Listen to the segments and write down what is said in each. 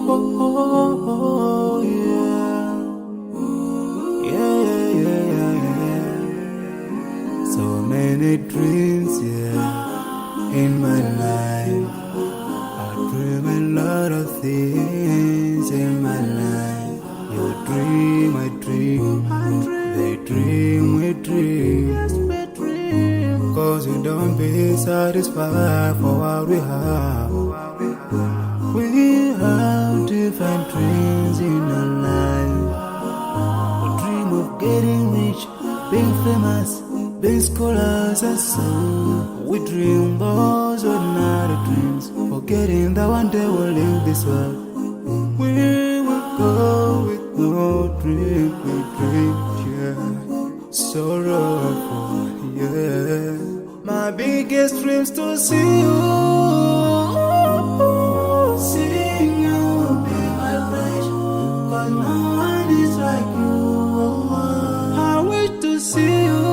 oh, yeah. Yeah, yeah, yeah, yeah. So many dreams, yeah, in my life. I dream a lot of things in my life. You dream, I dream. They dream, we dream. Cause we don't be satisfied for what we have. We have different dreams in our life. We dream of getting rich, being famous, being scholars and so. We dream those ordinary dreams, forgetting that one day we'll leave this world. We will go with no dream, we dream, yeah. Sorrowful, yeah. My biggest dreams to see you, seeing you be my pledge. Cause no one is like you. I wish to see you,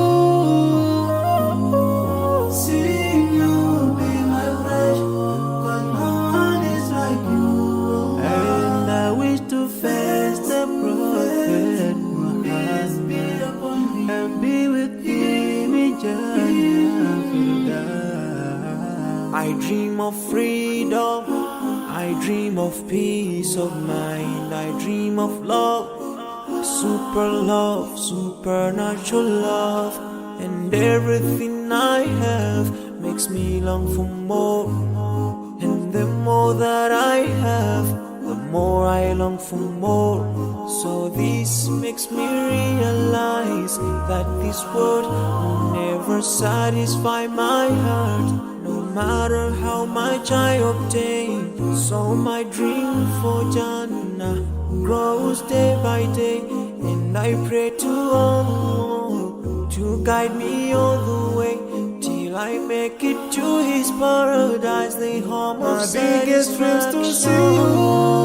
seeing you be my pledge. Cause no one is like you. And I wish to face the prophet Muhammad and be with him in Jannah. I dream of freedom, I dream of peace of mind, I dream of love, supernatural love, and everything I have makes me long for more. And the more that I have, the more I long for more. So this makes me realize that this world will never satisfy my heart, no matter how much I obtain. So my dream for Jannah grows day by day, and I pray to Allah to guide me all the way till I make it to His paradise, the home of my biggest dreams to see you.